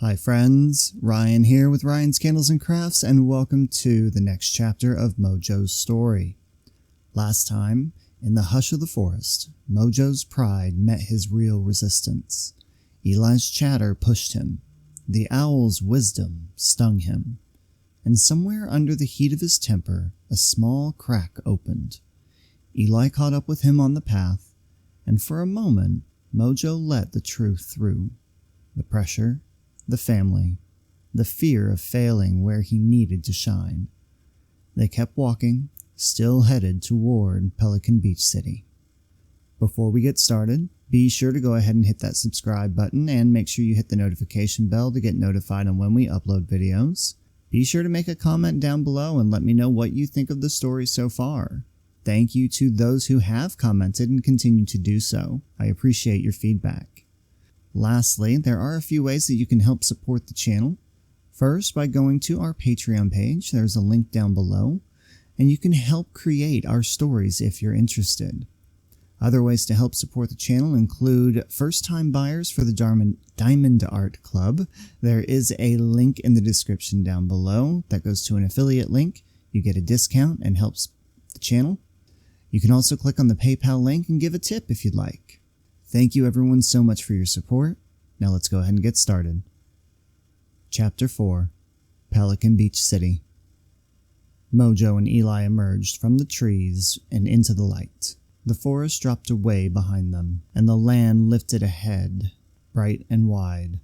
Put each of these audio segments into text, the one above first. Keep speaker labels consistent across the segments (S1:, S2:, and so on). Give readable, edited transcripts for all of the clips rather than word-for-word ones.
S1: Hi friends, Ryan here with Ryan's Candles and Crafts, and welcome to the next chapter of Mojo's story. Last time, in the hush of the forest, Mojo's pride met his real resistance. Eli's chatter pushed him. The owl's wisdom stung him. And somewhere under the heat of his temper, a small crack opened. Eli caught up with him on the path, and for a moment, Mojo let the truth through. The pressure, the family, the fear of failing where he needed to shine. They kept walking, still headed toward Pelican Beach City. Before we get started, be sure to go ahead and hit that subscribe button and make sure you hit the notification bell to get notified on when we upload videos. Be sure to make a comment down below and let me know what you think of the story so far. Thank you to those who have commented and continue to do so. I appreciate your feedback. Lastly, there are a few ways that you can help support the channel. First, by going to our Patreon page, there's a link down below, and you can help create our stories if you're interested. Other ways to help support the channel include first-time buyers for the Diamond Art Club. There is a link in the description down below that goes to an affiliate link. You get a discount and helps the channel. You can also click on the PayPal link and give a tip if you'd like. Thank you everyone so much for your support. Now let's go ahead and get started. Chapter 4, Pelican Beach City. Mojo and Eli emerged from the trees and into the light. The forest dropped away behind them, and the land lifted ahead, bright and wide.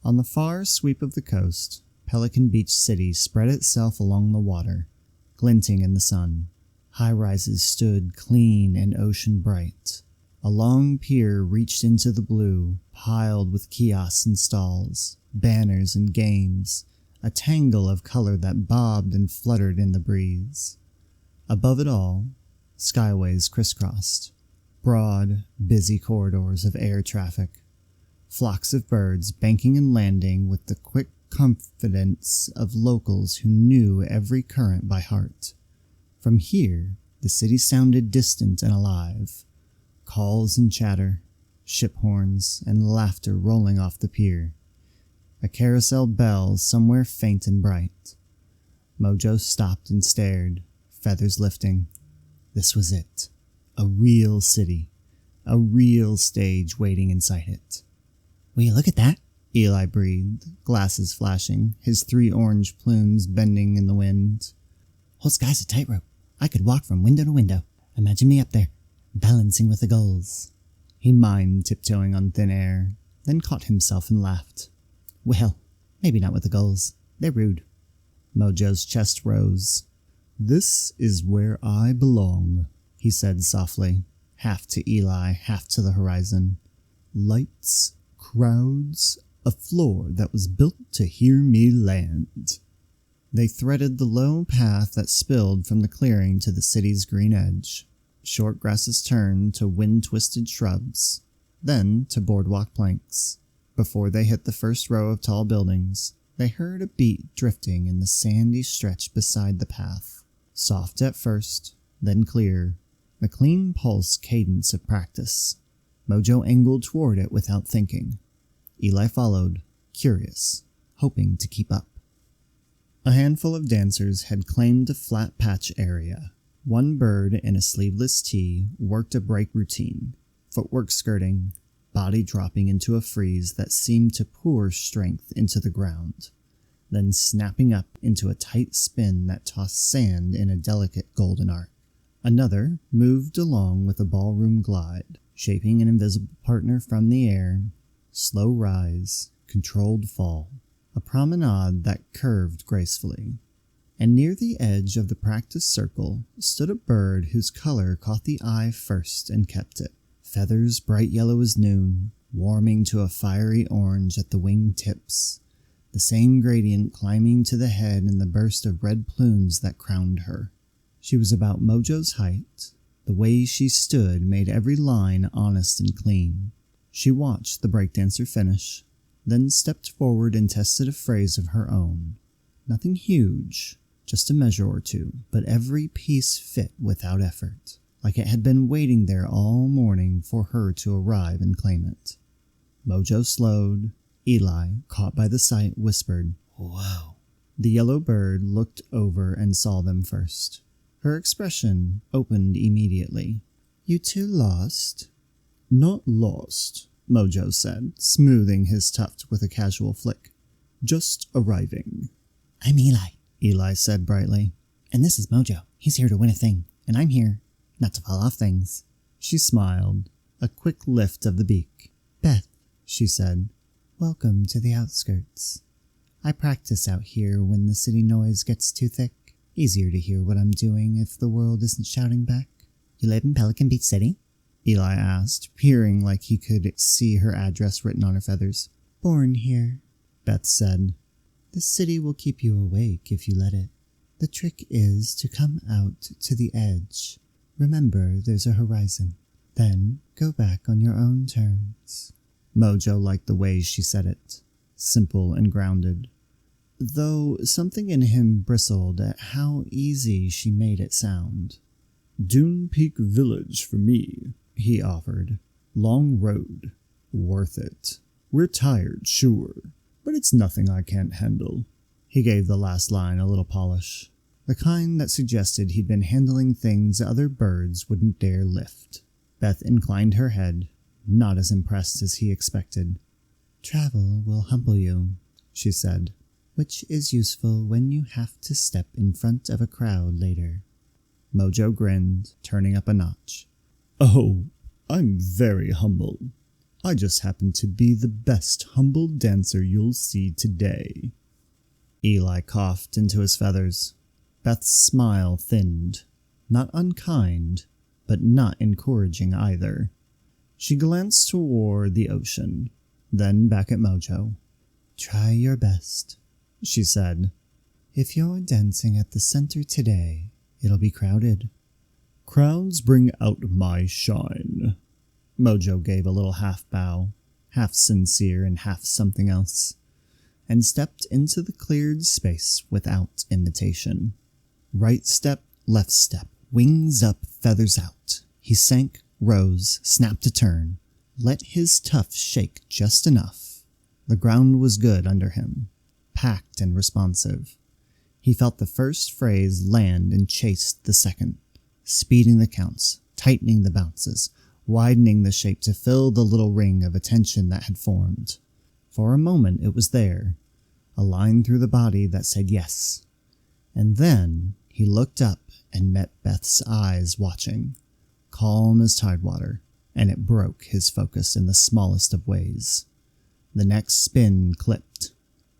S1: On the far sweep of the coast, Pelican Beach City spread itself along the water, glinting in the sun. High-rises stood clean and ocean bright. A long pier reached into the blue, piled with kiosks and stalls, banners and games, a tangle of color that bobbed and fluttered in the breeze. Above it all, skyways crisscrossed, broad, busy corridors of air traffic, flocks of birds banking and landing with the quick confidence of locals who knew every current by heart. From here, the city sounded distant and alive. Calls and chatter, ship horns, and laughter rolling off the pier. A carousel bell somewhere faint and bright. Mojo stopped and stared, feathers lifting. This was it. A real city. A real stage waiting inside it. "Will you look at that?" Eli breathed, glasses flashing, his 3 orange plumes bending in the wind. "Whole sky's a tightrope. I could walk from window to window. Imagine me up there, balancing with the gulls." He mimed, tiptoeing on thin air, then caught himself and laughed. "Well, maybe not with the gulls. They're rude." Mojo's chest rose. "This is where I belong," he said softly, half to Eli, half to the horizon. "Lights, crowds, a floor that was built to hear me land." They threaded the low path that spilled from the clearing to the city's green edge. Short grasses turned to wind-twisted shrubs, then to boardwalk planks. Before they hit the first row of tall buildings, they heard a beat drifting in the sandy stretch beside the path. Soft at first, then clear, the clean pulse cadence of practice. Mojo angled toward it without thinking. Eli followed, curious, hoping to keep up. A handful of dancers had claimed a flat patch area. One bird in a sleeveless tee worked a break routine, footwork skirting, body dropping into a freeze that seemed to pour strength into the ground, then snapping up into a tight spin that tossed sand in a delicate golden arc. Another moved along with a ballroom glide, shaping an invisible partner from the air, slow rise, controlled fall, a promenade that curved gracefully. And near the edge of the practice circle stood a bird whose color caught the eye first and kept it. Feathers bright yellow as noon, warming to a fiery orange at the wing tips, the same gradient climbing to the head in the burst of red plumes that crowned her. She was about Mojo's height. The way she stood made every line honest and clean. She watched the breakdancer finish, then stepped forward and tested a phrase of her own. Nothing huge, just a measure or two, but every piece fit without effort, like it had been waiting there all morning for her to arrive and claim it. Mojo slowed, Eli, caught by the sight, whispered, "Whoa." The yellow bird looked over and saw them first. Her expression opened immediately. "You two lost?" "Not lost," Mojo said, smoothing his tuft with a casual flick. "Just arriving."
S2: "I'm
S1: Eli said brightly.
S2: "And this is Mojo. He's here to win a thing, and I'm here not to fall off things."
S1: She smiled, a quick lift of the beak.
S2: "Beth,"
S1: she said,
S2: "welcome to the outskirts. I practice out here when the city noise gets too thick. Easier to hear what I'm doing if the world isn't shouting back." "You live in Pelican Beach City?"
S1: Eli asked, peering like he could see her address written on her feathers.
S2: "Born here,"
S1: Beth said.
S2: "The city will keep you awake if you let it. The trick is to come out to the edge. Remember there's a horizon. Then go back on your own terms."
S1: Mojo liked the way she said it, simple and grounded, though something in him bristled at how easy she made it sound. "Dune Peak Village for me," he offered. "Long road. Worth it. We're tired, sure, but it's nothing I can't handle." He gave the last line a little polish, the kind that suggested he'd been handling things other birds wouldn't dare lift. Beth inclined her head, not as impressed as he expected.
S2: "Travel will humble you," she said, "which is useful when you have to step in front of a crowd later."
S1: Mojo grinned, turning up a notch. "Oh, I'm very humble. I just happen to be the best humble dancer you'll see today." Eli coughed into his feathers. Beth's smile thinned, not unkind, but not encouraging either. She glanced toward the ocean, then back at Mojo.
S2: "Try your best," she said. "If you're dancing at the center today, it'll be crowded."
S1: "Crowds bring out my shine." Mojo gave a little half bow, half sincere and half something else, and stepped into the cleared space without invitation. Right step, left step, wings up, feathers out. He sank, rose, snapped a turn, let his tuft shake just enough. The ground was good under him, packed and responsive. He felt the first phrase land and chased the second, speeding the counts, tightening the bounces, widening the shape to fill the little ring of attention that had formed. For a moment it was there, a line through the body that said yes. And then he looked up and met Beth's eyes watching, calm as tidewater, and it broke his focus in the smallest of ways. The next spin clipped.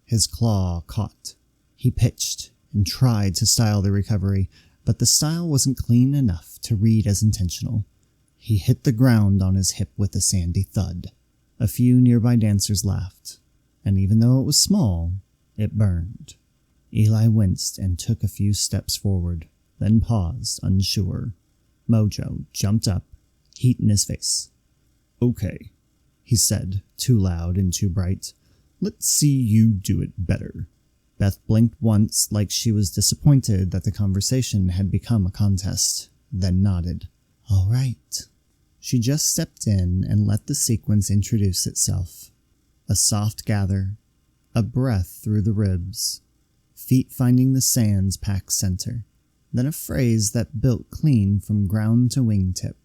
S1: His claw caught. He pitched and tried to style the recovery, but the style wasn't clean enough to read as intentional. He hit the ground on his hip with a sandy thud. A few nearby dancers laughed, and even though it was small, it burned. Eli winced and took a few steps forward, then paused, unsure. Mojo jumped up, heat in his face. "Okay," he said, too loud and too bright. "Let's see you do it better." Beth blinked once like she was disappointed that the conversation had become a contest, then nodded. "All right." She just stepped in and let the sequence introduce itself. A soft gather, a breath through the ribs, feet finding the sand's packed center, then a phrase that built clean from ground to wingtip.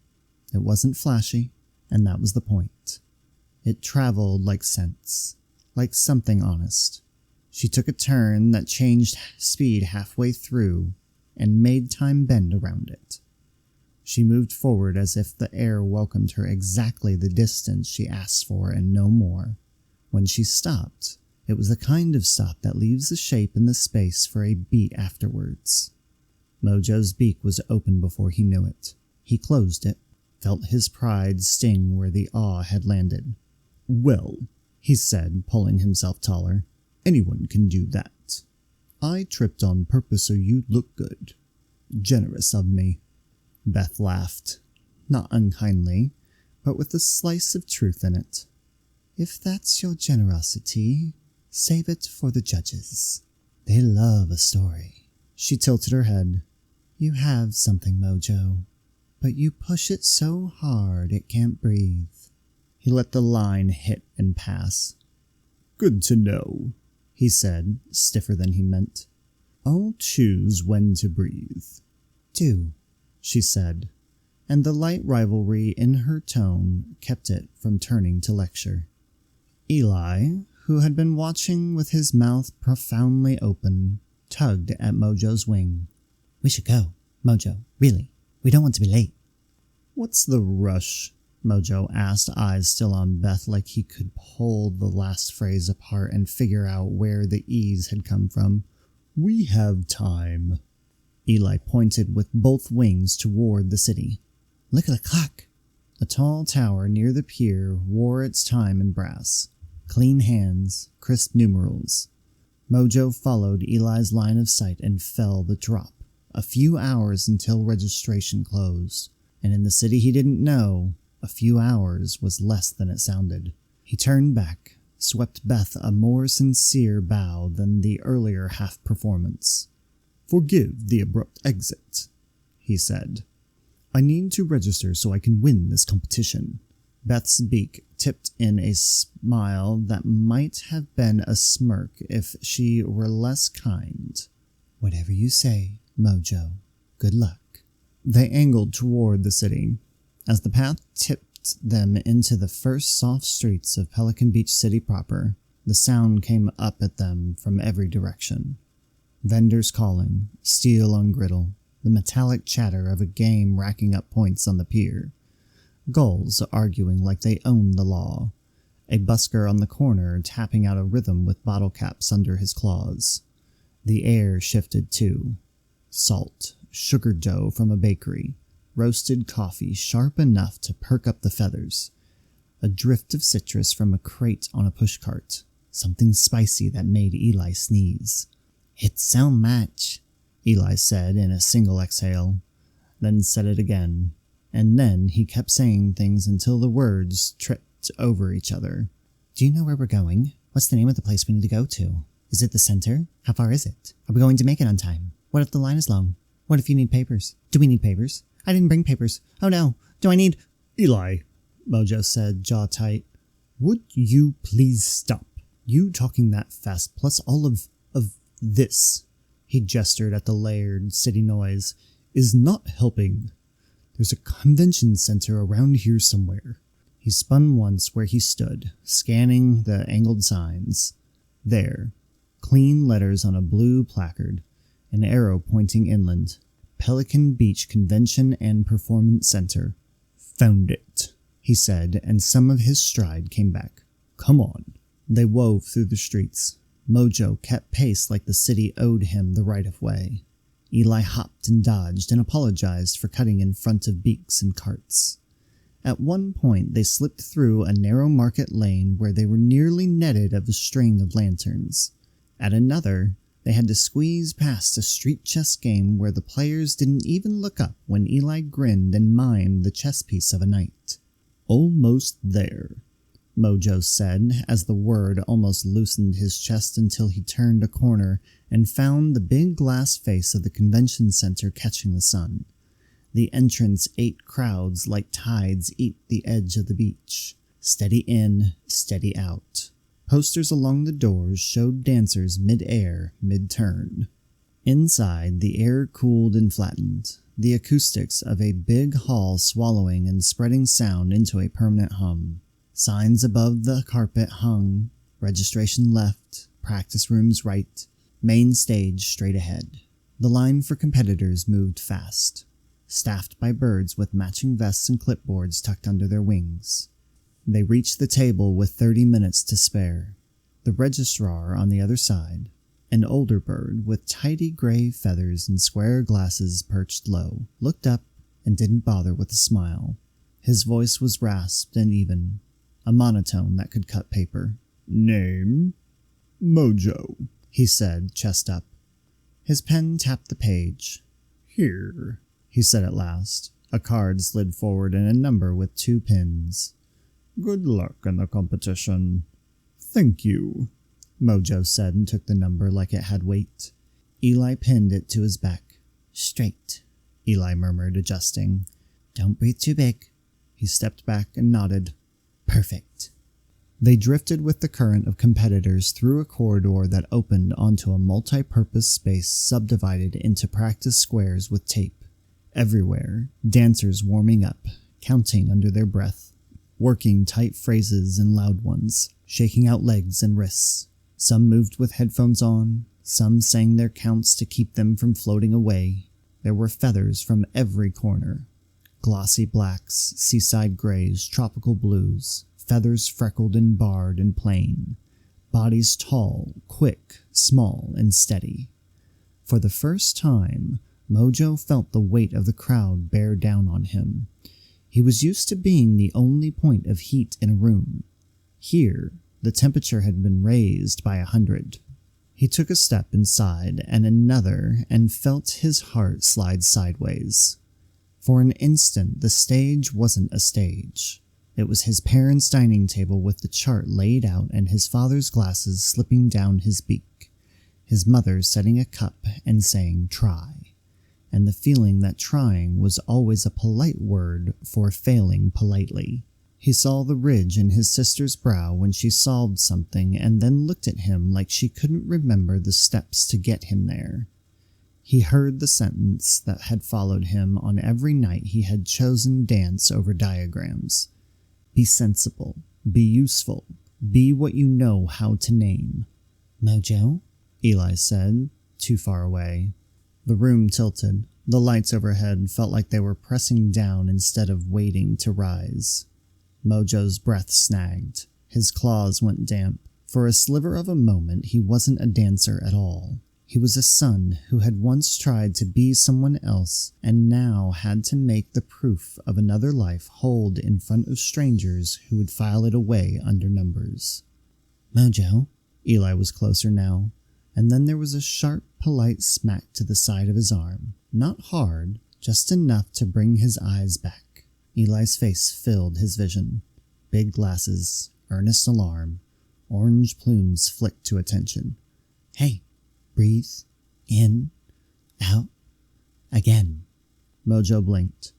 S1: It wasn't flashy, and that was the point. It traveled like sense, like something honest. She took a turn that changed speed halfway through and made time bend around it. She moved forward as if the air welcomed her exactly the distance she asked for and no more. When she stopped, it was the kind of stop that leaves the shape in the space for a beat afterwards. Mojo's beak was open before he knew it. He closed it, felt his pride sting where the awe had landed. "Well," he said, pulling himself taller, "anyone can do that. I tripped on purpose so you'd look good. Generous of me." Beth laughed, not unkindly, but with a slice of truth in it. "If that's your generosity, save it for the judges. They love a story." She tilted her head. "You have something, Mojo, but you push it so hard it can't breathe." He let the line hit and pass. Good to know, he said, stiffer than he meant. I'll choose when to breathe.
S2: Do,
S1: she said, and the light rivalry in her tone kept it from turning to lecture. Eli, who had been watching with his mouth profoundly open, tugged at Mojo's wing.
S2: We should go, Mojo, really. We don't want to be late.
S1: What's the rush? Mojo asked, eyes still on Beth like he could pull the last phrase apart and figure out where the E's had come from. We have time. Eli pointed with both wings toward the city.
S2: Look at the clock.
S1: A tall tower near the pier wore its time in brass. Clean hands, crisp numerals. Mojo followed Eli's line of sight and fell the drop. A few hours until registration closed. And in the city he didn't know, a few hours was less than it sounded. He turned back, swept Beth a more sincere bow than the earlier half-performance. Forgive the abrupt exit, he said. I need to register so I can win this competition. Beth's beak tipped in a smile that might have been a smirk if she were less kind.
S2: Whatever you say, Mojo. Good luck.
S1: They angled toward the city. As the path tipped them into the first soft streets of Pelican Beach City proper, the sound came up at them from every direction. Vendors calling, steel on griddle, the metallic chatter of a game racking up points on the pier. Gulls arguing like they owned the law. A busker on the corner tapping out a rhythm with bottle caps under his claws. The air shifted too. Salt, sugar dough from a bakery, roasted coffee sharp enough to perk up the feathers, a drift of citrus from a crate on a pushcart, something spicy that made Eli sneeze.
S2: It's so much,
S1: Eli said in a single exhale, then said it again, and then he kept saying things until the words tripped over each other.
S2: Do you know where we're going? What's the name of the place we need to go to? Is it the center? How far is it? Are we going to make it on time? What if the line is long? What if you need papers? Do we need papers? I didn't bring papers. Oh no, do I need—
S1: Eli, Mojo said, jaw tight. Would you please stop? You talking that fast plus all of this, he gestured at the layered city noise, is not helping. There's a convention center around here somewhere. He spun once where he stood, scanning the angled signs. There, clean letters on a blue placard, an arrow pointing inland. Pelican Beach Convention and Performance Center. Found it, he said, and some of his stride came back. Come on. They wove through the streets. Mojo kept pace like the city owed him the right of way. Eli hopped and dodged and apologized for cutting in front of beaks and carts. At one point, they slipped through a narrow market lane where they were nearly netted of a string of lanterns. At another, they had to squeeze past a street chess game where the players didn't even look up when Eli grinned and mimed the chess piece of a knight. Almost there, Mojo said, as the word almost loosened his chest until he turned a corner and found the big glass face of the convention center catching the sun. The entrance ate crowds like tides eat the edge of the beach. Steady in, steady out. Posters along the doors showed dancers mid-air, mid-turn. Inside, the air cooled and flattened, the acoustics of a big hall swallowing and spreading sound into a permanent hum. Signs above the carpet hung, registration left, practice rooms right, main stage straight ahead. The line for competitors moved fast, staffed by birds with matching vests and clipboards tucked under their wings. They reached the table with 30 minutes to spare. The registrar on the other side, an older bird with tidy gray feathers and square glasses perched low, looked up and didn't bother with a smile. His voice was rasped and even, a monotone that could cut paper. Name? Mojo, he said, chest up. His pen tapped the page. Here, he said at last. A card slid forward and a number with 2 pins. Good luck in the competition. Thank you, Mojo said and took the number like it had weight. Eli pinned it to his back. Straight, Eli murmured, adjusting. Don't breathe too big. He stepped back and nodded. Perfect. They drifted with the current of competitors through a corridor that opened onto a multi-purpose space subdivided into practice squares with tape. Everywhere, dancers warming up, counting under their breath, working tight phrases and loud ones, shaking out legs and wrists. Some moved with headphones on, some sang their counts to keep them from floating away. There were feathers from every corner. Glossy blacks, seaside grays, tropical blues, feathers freckled and barred and plain, bodies tall, quick, small, and steady. For the first time, Mojo felt the weight of the crowd bear down on him. He was used to being the only point of heat in a room. Here, the temperature had been raised by 100. He took a step inside and another and felt his heart slide sideways. For an instant, the stage wasn't a stage. It was his parents' dining table with the chart laid out and his father's glasses slipping down his beak, his mother setting a cup and saying, "Try," and the feeling that trying was always a polite word for failing politely. He saw the ridge in his sister's brow when she solved something and then looked at him like she couldn't remember the steps to get him there. He heard the sentence that had followed him on every night he had chosen dance over diagrams. Be sensible, be useful, be what you know how to name.
S2: "Mojo?"
S1: Eli said, too far away. The room tilted. The lights overhead felt like they were pressing down instead of waiting to rise. Mojo's breath snagged. His claws went damp. For a sliver of a moment, he wasn't a dancer at all. He was a son who had once tried to be someone else and now had to make the proof of another life hold in front of strangers who would file it away under numbers.
S2: "Mojo?"
S1: Eli was closer now, and then there was a sharp, polite smack to the side of his arm. Not hard, just enough to bring his eyes back. Eli's face filled his vision. Big glasses, earnest alarm, orange plumes flicked to attention.
S2: "Hey, breathe, in, out, again."
S1: Mojo blinked.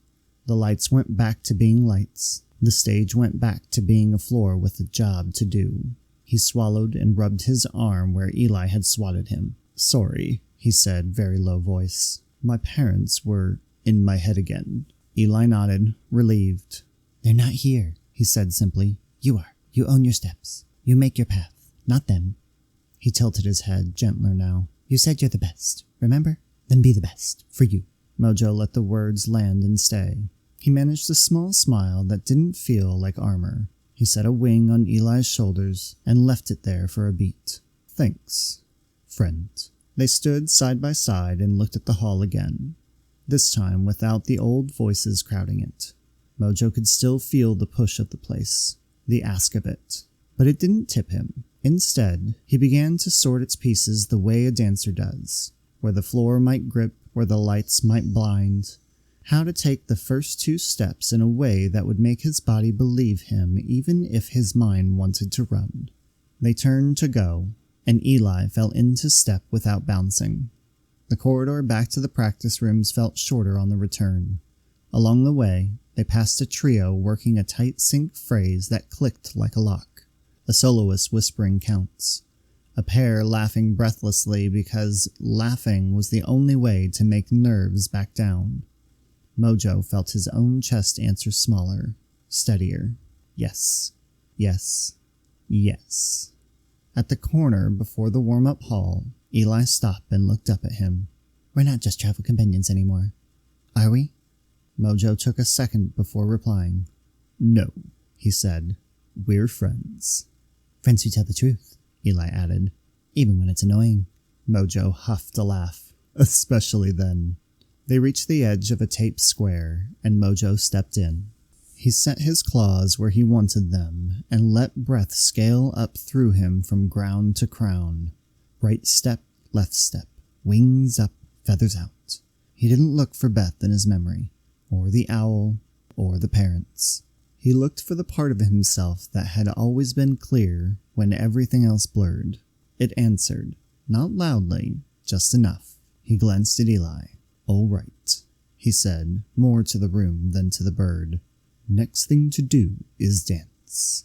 S1: The lights went back to being lights. The stage went back to being a floor with a job to do. He swallowed and rubbed his arm where Eli had swatted him. "Sorry," he said, very low voice. "My parents were in my head again." Eli nodded, relieved.
S2: "They're not here," he said simply. "You are. You own your steps. You make your path, not them." He tilted his head, gentler now. "You said you're the best, remember? Then be the best, for you."
S1: Mojo let the words land and stay. He managed a small smile that didn't feel like armor. He set a wing on Eli's shoulders and left it there for a beat. "Thanks, friend." They stood side by side and looked at the hall again, this time without the old voices crowding it. Mojo could still feel the push of the place, the ask of it, but it didn't tip him. Instead, he began to sort its pieces the way a dancer does, where the floor might grip, where the lights might blind, how to take the first 2 steps in a way that would make his body believe him even if his mind wanted to run. They turned to go, and Eli fell into step without bouncing. The corridor back to the practice rooms felt shorter on the return. Along the way, they passed a trio working a tight sync phrase that clicked like a lock. A soloist whispering counts. A pair laughing breathlessly because laughing was the only way to make nerves back down. Mojo felt his own chest answer smaller, steadier. Yes, yes, yes. At the corner before the warm-up hall, Eli stopped and looked up at him.
S2: "We're not just travel companions anymore, are we?"
S1: Mojo took a second before replying. "No," he said. "We're friends."
S2: "Friends who tell the truth," Eli added, "even when it's annoying."
S1: Mojo huffed a laugh, especially then. They reached the edge of a taped square, and Mojo stepped in. He set his claws where he wanted them, and let breath scale up through him from ground to crown. Right step, left step, wings up, feathers out. He didn't look for Beth in his memory, or the owl, or the parents. He looked for the part of himself that had always been clear when everything else blurred. It answered, not loudly, just enough. He glanced at Eli. "All right," he said, more to the room than to the bird. "Next thing to do is dance."